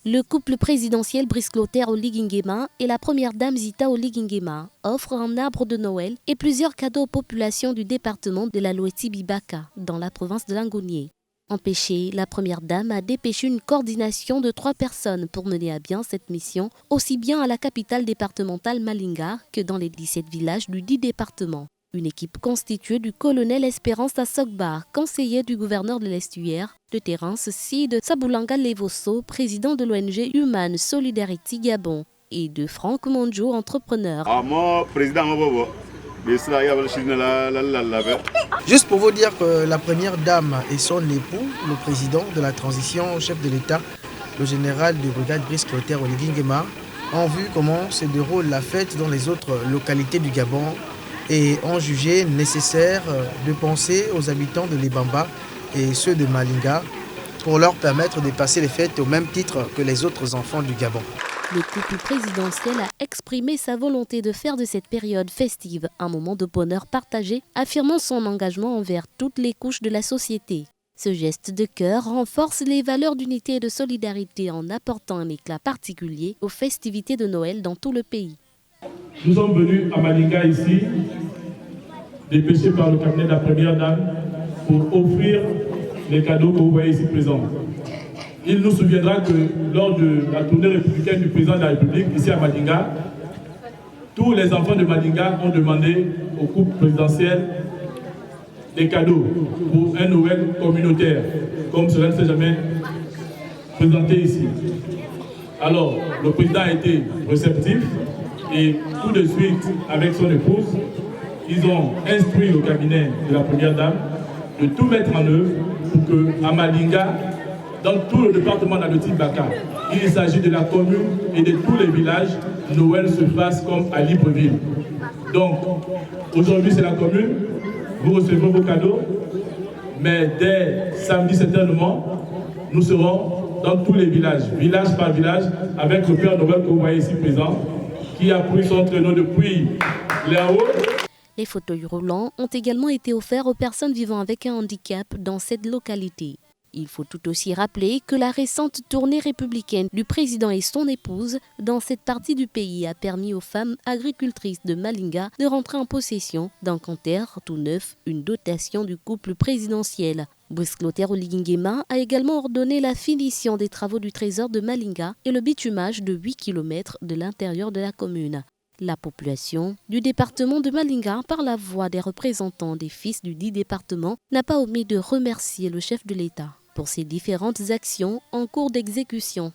Le couple présidentiel Brice Clotaire Oligui Nguema et la première dame Zita Oligui Nguema offrent un arbre de Noël et plusieurs cadeaux aux populations du département de la Loeti-Bibaka, dans la province de Langounié. Empêchée, la première dame a dépêché une coordination de 3 personnes pour mener à bien cette mission, aussi bien à la capitale départementale Malinga que dans les 17 villages du dit département. Une équipe constituée du colonel Espérance Assogbar, conseiller du gouverneur de l'Estuaire, de Terence Sid Saboulanga Levoso, président de l'ONG Human Solidarity Gabon, et de Franck Monjo, entrepreneur. Juste pour vous dire que la première dame et son époux, le président de la transition, chef de l'État, le général de brigade Brice Clotaire Oligui Nguema, ont vu comment se déroule la fête dans les autres localités du Gabon et ont jugé nécessaire de penser aux habitants de l'Ibamba et ceux de Malinga pour leur permettre de passer les fêtes au même titre que les autres enfants du Gabon. Le couple présidentiel a exprimé sa volonté de faire de cette période festive un moment de bonheur partagé, affirmant son engagement envers toutes les couches de la société. Ce geste de cœur renforce les valeurs d'unité et de solidarité en apportant un éclat particulier aux festivités de Noël dans tout le pays. Nous sommes venus à Malinga ici, dépêchés par le cabinet de la première dame, pour offrir les cadeaux que vous voyez ici présents. Il nous souviendra que lors de la tournée républicaine du président de la République, ici à Malinga, tous les enfants de Malinga ont demandé au couple présidentiel des cadeaux pour un Noël communautaire, comme cela ne s'est jamais présenté ici. Alors, le président a été réceptif et tout de suite, avec son épouse, ils ont instruit le cabinet de la première dame de tout mettre en œuvre pour qu'à Malinga, dans tout le département de la Loeti-Bibaka, il s'agit de la commune et de tous les villages, Noël se fasse comme à Libreville. Donc, aujourd'hui c'est la commune, vous recevrez vos cadeaux, mais dès samedi certainement, nous serons dans tous les villages, village par village, avec le Père Noël que vous voyez ici présent, qui a pris son traîneau depuis là-haut. Les fauteuils roulants ont également été offerts aux personnes vivant avec un handicap dans cette localité. Il faut tout aussi rappeler que la récente tournée républicaine du président et son épouse dans cette partie du pays a permis aux femmes agricultrices de Malinga de rentrer en possession d'un compteur tout neuf, une dotation du couple présidentiel. Brice Clotaire Oligui Nguema a également ordonné la finition des travaux du trésor de Malinga et le bitumage de 8 km de l'intérieur de la commune. La population du département de Malinga, par la voix des représentants des fils du dit département, n'a pas omis de remercier le chef de l'État pour ses différentes actions en cours d'exécution.